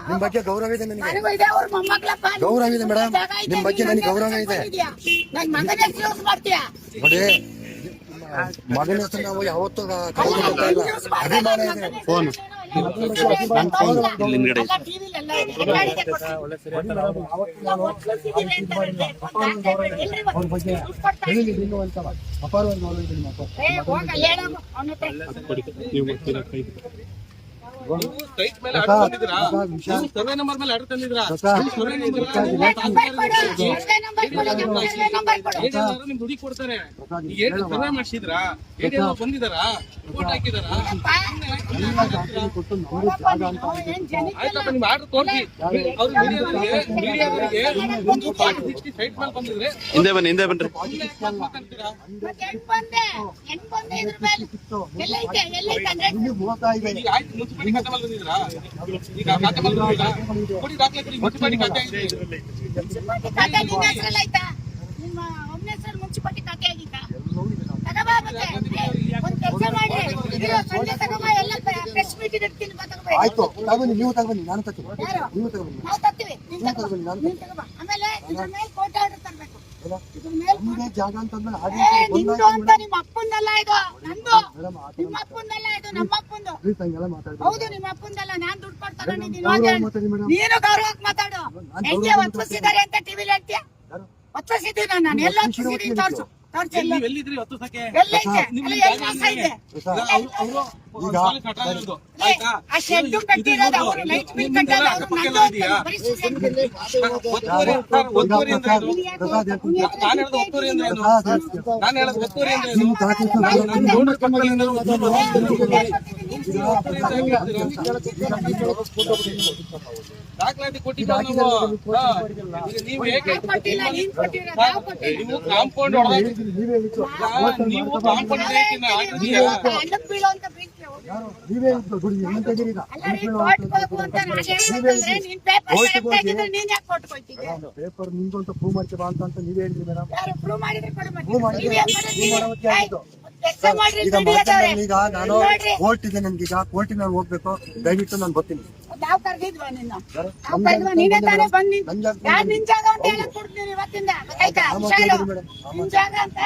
ನಿಮ್ ಬಗ್ಗೆ ಗೌರವ ಇದೆ ನನಗೆ, ಗೌರವ ಇದೆ ಮೇಡಮ್, ನಿಮ್ ಬಗ್ಗೆ ನನಗೆ ಗೌರವ ಇದೆ ನೋಡಿ. ಮಗನ ಹೆಸರು ನಾವು ಯಾವತ್ತೂ ಅಭಿಮಾನ ಇದೆ. ಫೋನ್ ಸರ್ವೆ ನಂಬರ್ ಮೇಲೆ ಆರ್ಡರ್ ತಂದಿದ್ರಾ? ನಿಮ್ ದುಡ್ಡಿ ಕೊಡ್ತಾರೆ. ಸರ್ವೆ ಮಾಡಿಸಿದ್ರಾ? ಬಂದಿದಾರಾ? ರಿಪೋರ್ಟ್ ಹಾಕಿದಾರಾ? ಆಯ್ತಪ್ಪ, ನಿಮ್ ಆರ್ಡರ್ ತೋರಿಸಿ. ಅವ್ರು ಮೀಡಿಯಾದವರಿಗೆ ಒಂದು 60 ಸೈಟ್ ಮೇಲೆ ಬಂದಿದ್ರೆ ಹಿಂದೆ ಬನ್ನಿ, ಹಿಂದೆ ಬನ್ರಿ. ಮುನ್ಸಿಪಾಲಿಟಿ ಖಾತೆ ಆಗಿದ್ದ ಆಯ್ತು, ತಗೊಂಡು ನೀವು ತಗೊಂಡು ನಾನು ತಗೊಂಡು ನೀವು ತಗೊಂಡು ಆಮೇಲೆ ಕೋರ್ಟ್ ಆರ್ಡರ್ ತರಬೇಕು. ಜಾಗ ಅಂತಂದ್ರೆ ನಿಮ್ಮ ಅಪ್ಪಂದಲ್ಲ ಇದು, ನಂದು. ನಿಮ್ಮ ಅಪ್ಪಂದಲ್ಲ ಇದು, ನಮ್ಮ ಅಪ್ಪಂದು. ಹೌದು, ನಿಮ್ಮ ಅಪ್ಪಂದಲ್ಲ. ನಾನ್ ದುಡ್ಡು ಕೊಟ್ಟು ತಗೊಂಡಿದ್ದೀನಿ. ನೀನು ಗೌರವಕ್ಕೆ ಮಾತಾಡು. ಹೆಂಗೆ ಒತ್ತಿಸಿದ್ದಾರೆ ಅಂತ ಟಿವಿಲಿ ಹೇಳ್ತೀಯ? ಒತ್ತಿಸಿದ್ದೀನಿ ನಾನು, ಎಲ್ಲ ಒತ್ತಿಸಿದ್ದೀನಿ. ತೋರ್ಸು. ಎಲ್ಲಿದ್ರಿ? 10 ಸಕೆ ಆ ಶೆಡ್ ಕಟ್ಟಿರೋದು ಅವರು, ಲೈಟ್ ಬಿಲ್ ಕಟ್ಟೋದು ಅವರು. ದಾಖಲಾತಿ ಕೊಟ್ಟಿದ್ದೀವಿ ನೀವು. ನೀವು ಕಾಂಪೌಂಡ್ ನೀವು ಕಾಂಪೌಂಡ್ ಪೇಪರ್ ನಿಮ್ದು ಅಂತ ಪ್ರೂವ್ ಮಾಡ್ತೀವಿ ಬಾ ಅಂತ ನೀವೇ ಹೇಳಿದ್ರಿ ಮೇಡಮ್. ಈಗ ನಾನು ಕೋರ್ಟ್ ಇದೆ, ನನ್ಗೆ ಈಗ ಕೋರ್ಟಿಗೆ ನಾನು ಹೋಗ್ಬೇಕು. ದಯವಿಟ್ಟು ನಾನು ಬರ್ತೀನಿ. ಯಾವ ಕರ್ದಿದ್ವಾ ನಿನ್ನ? ನೀನೇ ತಾನೇ ಬಂದು ನಿನ್ ಜಾಗ ಅಂತ ಹೇಳಕ್ ಕೊಡ್ತೀನಿ ಇವತ್ತಿಂದ. ನಿನ್ ಜಾಗ ಅಂತ